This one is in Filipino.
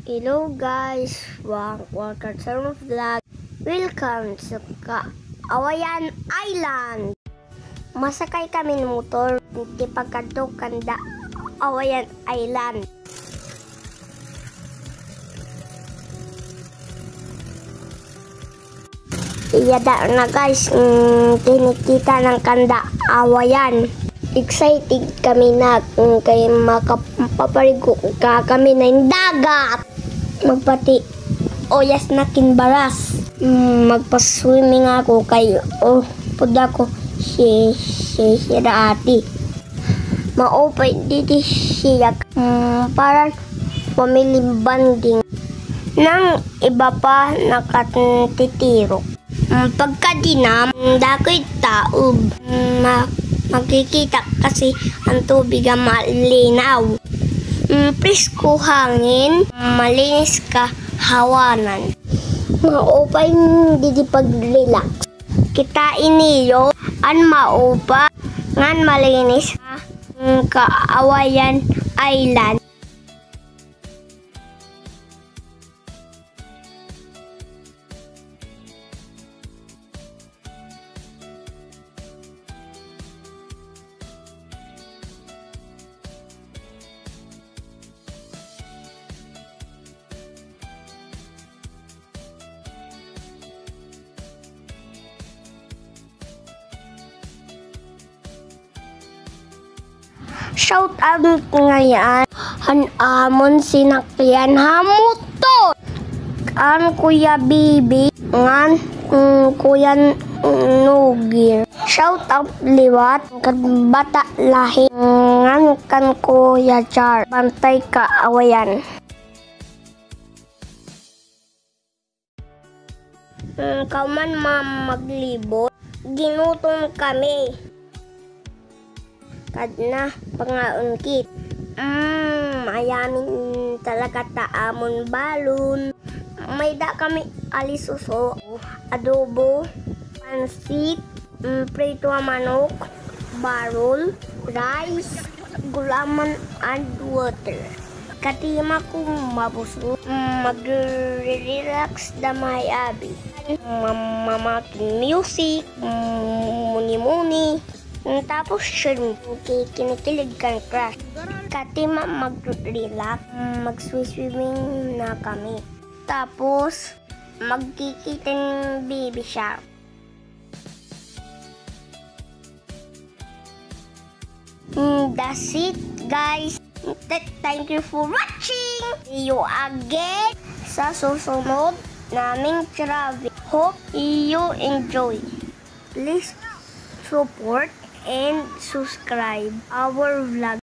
Hello guys, welcome sa my vlog. Welcome sa Kawayan Island. Masakay kami ng motor di pagkadto kanda Kawayan Island. Iyada na guys, kinikita ng kanda Kawayan. Excited kami na kay makapaparigo kami na yung dagat. Magpati oyas na kinbaras. Magpa-swimming ako kay puda ko si ati. Maupay dito siya para family bonding. Nang iba pa nakatitiro. Pagkadinam, dakoy taob. Magkikita kasi ang tubig ang malinaw. Presko hangin, malinis ka hawanan. Maupay hindi pag-relax. Kitain niyo ang maupa ngan malinis ka Kawayan Island. Shout out ngayon amon sinakyan hamuto an Kuya Bibi ngan Kuya Nugir. Shout out liwat kan bata lahi ngan kan Kuya Char bantay ka Kawayan. Kauman maglibot ginutom kami. Kadna pangaungkit. Mayamin talaga taamon balon. May da kami alisuso, adobo, pansit, prito manok, barol, rice, gulaman and water. Katima ko mabusog, mag-relax damay abi. Mamakin music, muni-muni. Tapos siya kinikilig kang crush. Katima mag-relax, mag-swimming na kami. Tapos magkikita ng baby shark. That's it guys. Thank you for watching. See you again sa susunod naming travel. Hope you enjoy. Please support and subscribe our vlog.